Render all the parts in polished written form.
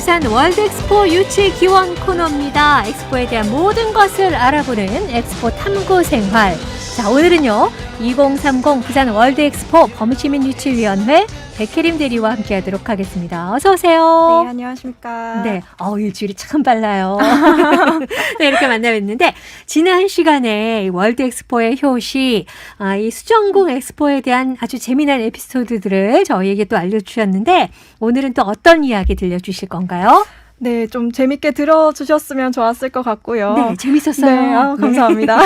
부산 월드엑스포 유치 기원 코너입니다. 엑스포에 대한 모든 것을 알아보는 엑스포 탐구 생활. 자, 오늘은요 2030 부산 월드엑스포 범시민유치위원회 백혜림 대리와 함께하도록 하겠습니다. 어서 오세요. 네, 안녕하십니까. 네, 일주일이 참 빨라요. 네, 이렇게 만나뵀는데 지난 시간에 월드엑스포의 효시, 이 수정궁 엑스포에 대한 아주 재미난 에피소드들을 저희에게 또 알려주셨는데 오늘은 또 어떤 이야기 들려주실 건가요? 네, 좀 재밌게 들어주셨으면 좋았을 것 같고요. 네, 재밌었어요. 네, 감사합니다.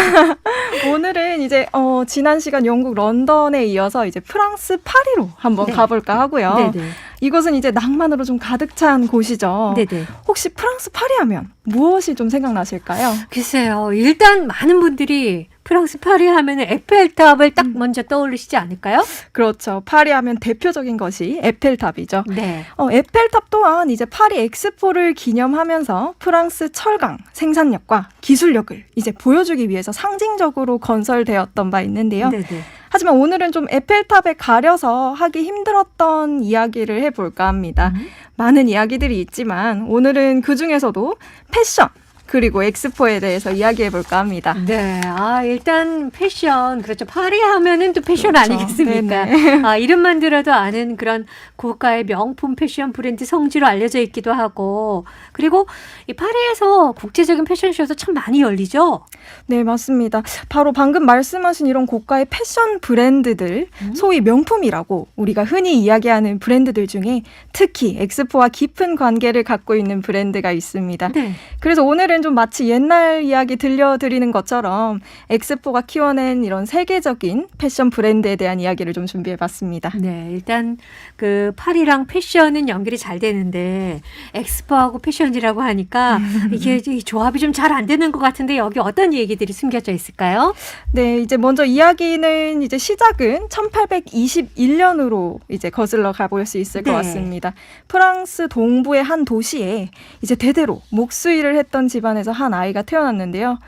오늘은 이제 지난 시간 영국 런던에 이어서 이제 프랑스 파리로 한번 가볼까 하고요. 네네. 이곳은 이제 낭만으로 좀 가득 찬 곳이죠. 네네. 혹시 프랑스 파리 하면 무엇이 좀 생각나실까요? 글쎄요. 일단 많은 분들이 프랑스 파리 하면 에펠탑을 딱 먼저 떠올리시지 않을까요? 그렇죠. 파리 하면 대표적인 것이 에펠탑이죠. 네. 에펠탑 또한 이제 파리 엑스포를 기념하면서 프랑스 철강 생산력과 기술력을 이제 보여주기 위해서 상징적으로 건설되었던 바 있는데요. 네네. 하지만 오늘은 좀 에펠탑에 가려서 하기 힘들었던 이야기를 해볼까 합니다. 많은 이야기들이 있지만 오늘은 그중에서도 패션 그리고 엑스포에 대해서 이야기해볼까 합니다. 네, 일단 패션, 그렇죠. 파리 하면은 또 패션 그렇죠. 아니겠습니까? 네네. 이름만 들어도 아는 그런 고가의 명품 패션 브랜드 성지로 알려져 있기도 하고, 그리고 이 파리에서 국제적인 패션쇼도 참 많이 열리죠? 네, 맞습니다. 바로 방금 말씀하신 이런 고가의 패션 브랜드들, 소위 명품이라고 우리가 흔히 이야기하는 브랜드들 중에 특히 엑스포와 깊은 관계를 갖고 있는 브랜드가 있습니다. 네. 그래서 오늘은 좀 마치 옛날 이야기 들려드리는 것처럼 엑스포가 키워낸 이런 세계적인 패션 브랜드에 대한 이야기를 좀 준비해봤습니다. 네, 일단 그 파리랑 패션은 연결이 잘 되는데 엑스포하고 패션이라고 하니까 이게 이 조합이 좀 잘 안 되는 것 같은데 여기 어떤 얘기들이 숨겨져 있을까요? 네, 이제 먼저 이야기는 이제 시작은 1821년으로 이제 거슬러 가볼 수 있을 것 같습니다. 프랑스 동부의 한 도시에 이제 대대로 목수일을 했던 집안에서 한 아이가 태어났는데요.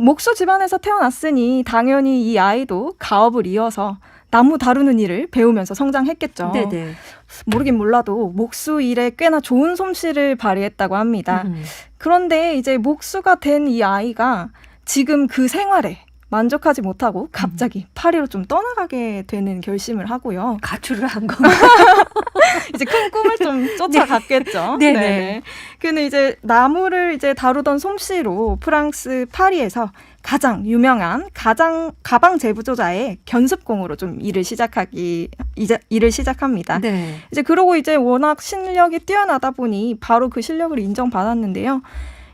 목수 집안에서 태어났으니 당연히 이 아이도 가업을 이어서 나무 다루는 일을 배우면서 성장했겠죠. 네네. 모르긴 몰라도 목수 일에 꽤나 좋은 솜씨를 발휘했다고 합니다. 그런데 이제 목수가 된 이 아이가 지금 그 생활에 만족하지 못하고 갑자기 파리로 좀 떠나가게 되는 결심을 하고요. 가출을 한 건가요? 이제 큰 꿈을 좀 쫓아갔겠죠. 네네. 네네. 그는 이제 나무를 이제 다루던 솜씨로 프랑스 파리에서 가장 유명한 가방 제조자의 견습공으로 좀 일을 시작합니다. 네. 이제 그러고 이제 워낙 실력이 뛰어나다 보니 바로 그 실력을 인정받았는데요.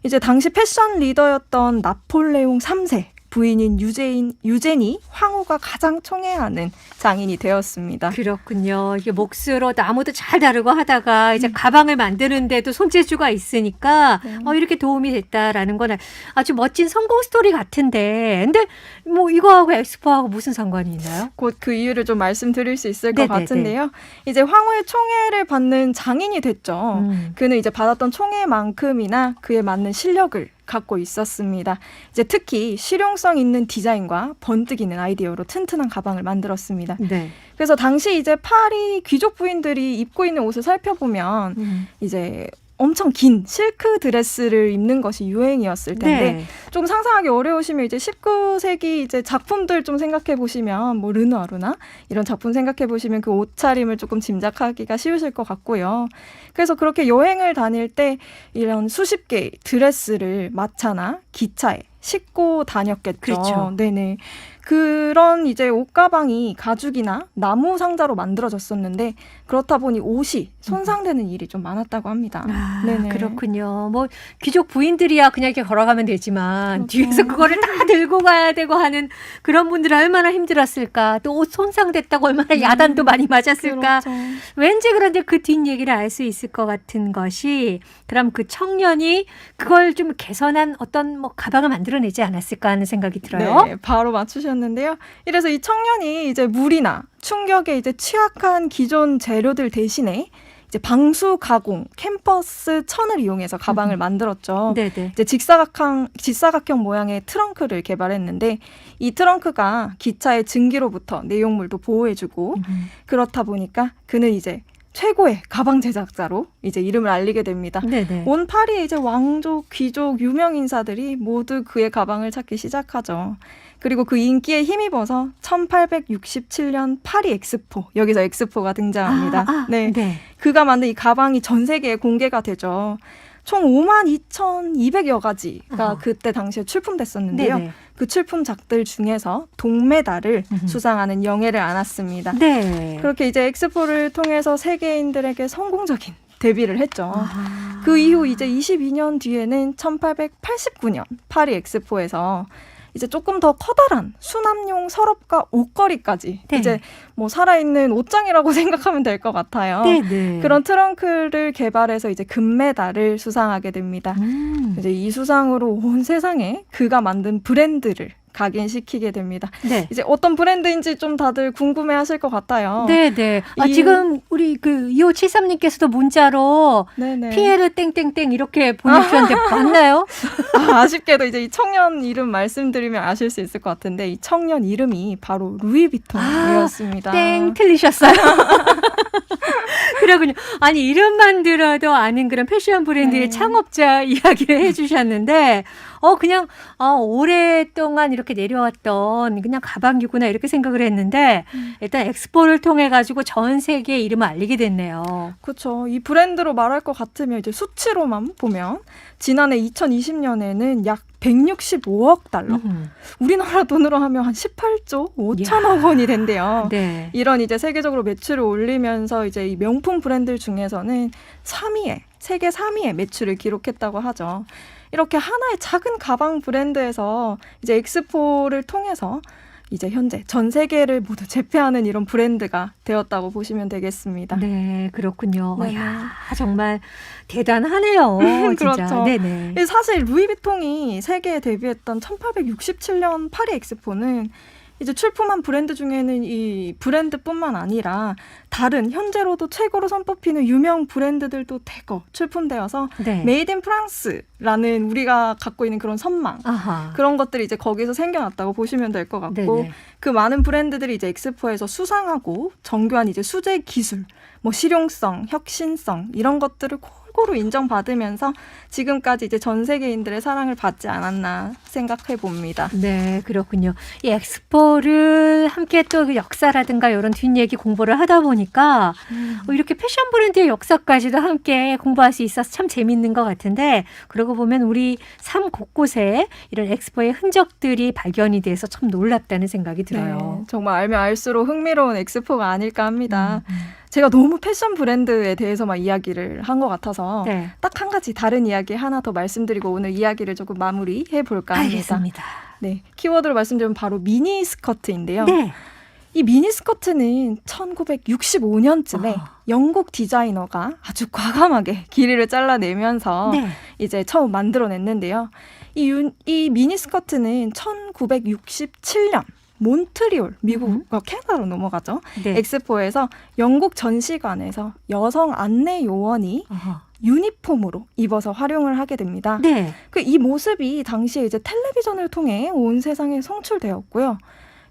이제 당시 패션 리더였던 나폴레옹 3세 부인인 유제니 황후가 가장 총애하는 장인이 되었습니다. 그렇군요. 이게 목수로 나무도 잘 다루고 하다가 이제 가방을 만드는데도 손재주가 있으니까 이렇게 도움이 됐다라는 건 아주 멋진 성공 스토리 같은데, 근데 뭐 이거하고 엑스포하고 무슨 상관이 있나요? 곧 그 이유를 좀 말씀드릴 수 있을 것 네네네. 같은데요. 이제 황후의 총애를 받는 장인이 됐죠. 그는 이제 받았던 총애만큼이나 그에 맞는 실력을 갖고 있었습니다. 이제 특히 실용성 있는 디자인과 번뜩 있는 아이디어로 튼튼한 가방을 만들었습니다. 네. 그래서 당시 이제 파리 귀족 부인들이 입고 있는 옷을 살펴보면 이제 엄청 긴 실크 드레스를 입는 것이 유행이었을 텐데 네. 좀 상상하기 어려우시면 이제 19세기 이제 작품들 좀 생각해 보시면 뭐 르누아르나 이런 작품 생각해 보시면 그 옷차림을 조금 짐작하기가 쉬우실 것 같고요. 그래서 그렇게 여행을 다닐 때 이런 수십 개의 드레스를 마차나 기차에 싣고 다녔겠죠. 그렇죠. 네네. 그런 이제 옷가방이 가죽이나 나무 상자로 만들어졌었는데 그렇다 보니 옷이 손상되는 일이 좀 많았다고 합니다. 네네. 그렇군요. 뭐 귀족 부인들이야 그냥 이렇게 걸어가면 되지만 그렇죠. 뒤에서 그거를 다 들고 가야 되고 하는 그런 분들은 얼마나 힘들었을까. 또 옷 손상됐다고 얼마나 야단도 많이 맞았을까. 그렇죠. 왠지 그런데 그 뒷얘기를 알 수 있을 것 같은 것이 그럼 그 청년이 그걸 좀 개선한 어떤 뭐 가방을 만들어내지 않았을까 하는 생각이 들어요. 네, 바로 맞추셨는데요. 이래서 이 청년이 이제 물이나 충격에 이제 취약한 기존 재료들 대신에 이제 방수 가공 캠퍼스 천을 이용해서 가방을 만들었죠. 네네. 이제 직사각형 모양의 트렁크를 개발했는데 이 트렁크가 기차의 증기로부터 내용물도 보호해주고 그렇다 보니까 그는 이제 최고의 가방 제작자로 이제 이름을 알리게 됩니다. 네네. 온 파리에 이제 왕족, 귀족, 유명 인사들이 모두 그의 가방을 찾기 시작하죠. 그리고 그 인기에 힘입어서 1867년 파리 엑스포, 여기서 엑스포가 등장합니다. 네. 그가 만든 이 가방이 전 세계에 공개가 되죠. 총 52,200여 가지가 그때 당시에 출품됐었는데요. 네네. 그 출품작들 중에서 동메달을 수상하는 영예를 안았습니다. 네. 그렇게 이제 엑스포를 통해서 세계인들에게 성공적인 데뷔를 했죠. 그 이후 이제 22년 뒤에는 1889년 파리 엑스포에서 이제 조금 더 커다란 수납용 서랍과 옷걸이까지 네. 이제 뭐 살아있는 옷장이라고 생각하면 될 것 같아요. 네네. 그런 트렁크를 개발해서 이제 금메달을 수상하게 됩니다. 이제 이 수상으로 온 세상에 그가 만든 브랜드를 각인시키게 됩니다. 네. 이제 어떤 브랜드인지 좀 다들 궁금해하실 것 같아요. 네네. 이- 지금 우리 그 2573님께서도 문자로 네네. 피에르 땡땡땡 이렇게 보내주셨는데 맞나요? 아쉽게도 이제 이 청년 이름 말씀드리면 아실 수 있을 것 같은데 이 청년 이름이 바로 루이비통이었습니다. 땡 틀리셨어요. 그러군요. 아니 이름만 들어도 아는 그런 패션 브랜드의 네. 창업자 이야기를 해주셨는데 그냥 오랫동안 이렇게 내려왔던 그냥 가방이구나 이렇게 생각을 했는데 일단 엑스포를 통해 가지고 전 세계에 이름을 알리게 됐네요. 그렇죠. 이 브랜드로 말할 것 같으면 이제 수치로만 보면 지난해 2020년에는 약 165억 달러. 우리나라 돈으로 하면 한 18조 5천억 원이 된대요. 네. 이런 이제 세계적으로 매출을 올리면서 이제 이 명품 브랜드 중에서는 3위에 세계 3위의 매출을 기록했다고 하죠. 이렇게 하나의 작은 가방 브랜드에서 이제 엑스포를 통해서 이제 현재 전 세계를 모두 제패하는 이런 브랜드가 되었다고 보시면 되겠습니다. 네, 그렇군요. 네네. 이야, 정말 대단하네요. 진짜. 그렇죠. 네네. 사실 루이비통이 세계에 데뷔했던 1867년 파리 엑스포는 이제 출품한 브랜드 중에는 이 브랜드뿐만 아니라 다른 현재로도 최고로 손꼽히는 유명 브랜드들도 대거 출품되어서 네. 메이드 인 프랑스라는 우리가 갖고 있는 그런 선망 아하. 그런 것들이 이제 거기서 생겨났다고 보시면 될 것 같고 네네. 그 많은 브랜드들이 이제 엑스포에서 수상하고 정교한 이제 수제 기술, 뭐 실용성, 혁신성 이런 것들을 골고루 인정받으면서 지금까지 이제 전 세계인들의 사랑을 받지 않았나 생각해 봅니다. 네, 그렇군요. 이 엑스포를 함께 또 그 역사라든가 이런 뒷얘기 공부를 하다 보니까 이렇게 패션 브랜드의 역사까지도 함께 공부할 수 있어서 참 재밌는 것 같은데 그러고 보면 우리 삶 곳곳에 이런 엑스포의 흔적들이 발견이 돼서 참 놀랍다는 생각이 들어요. 네, 정말 알면 알수록 흥미로운 엑스포가 아닐까 합니다. 제가 너무 패션 브랜드에 대해서만 이야기를 한 것 같아서 네. 딱 한 가지 다른 이야기 하나 더 말씀드리고 오늘 이야기를 조금 마무리해 볼까 합니다. 알겠습니다. 네, 키워드로 말씀드리면 바로 미니 스커트인데요. 네. 이 미니 스커트는 1965년쯤에 아. 영국 디자이너가 아주 과감하게 길이를 잘라내면서 네. 이제 처음 만들어냈는데요. 이 미니 스커트는 1967년 몬트리올, 미국, 캐나다로 넘어가죠. 네. 엑스포에서 영국 전시관에서 여성 안내 요원이 아하. 유니폼으로 입어서 활용을 하게 됩니다. 네. 이 모습이 당시에 이제 텔레비전을 통해 온 세상에 송출되었고요.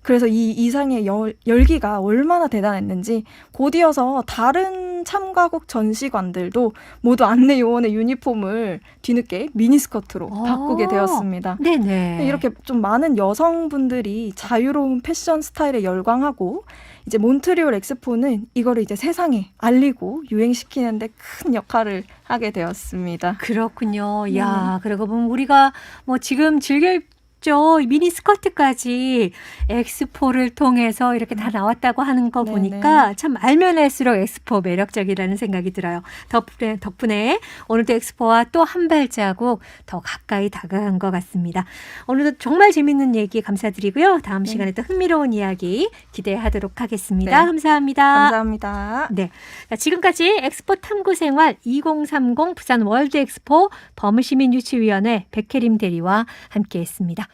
그래서 이 이상의 열기가 얼마나 대단했는지 곧이어서 다른 참가국 전시관들도 모두 안내 요원의 유니폼을 뒤늦게 미니스커트로 바꾸게 되었습니다. 네네. 이렇게 좀 많은 여성분들이 자유로운 패션 스타일에 열광하고 이제 몬트리올 엑스포는 이거를 이제 세상에 알리고 유행시키는데 큰 역할을 하게 되었습니다. 그렇군요. 야, 그러고 보면 우리가 뭐 지금 즐겨 입죠. 미니 스커트까지 엑스포를 통해서 이렇게 다 나왔다고 하는 거 네네. 보니까 참 알면 알수록 엑스포 매력적이라는 생각이 들어요. 덕분에 오늘도 엑스포와 또 한 발자국 더 가까이 다가간 것 같습니다. 오늘도 정말 재밌는 얘기 감사드리고요. 다음 시간에 또 흥미로운 이야기 기대하도록 하겠습니다. 네. 감사합니다. 감사합니다. 네, 자, 지금까지 엑스포 탐구생활 2030 부산 월드엑스포 범시민유치위원회 백혜림 대리와 함께했습니다.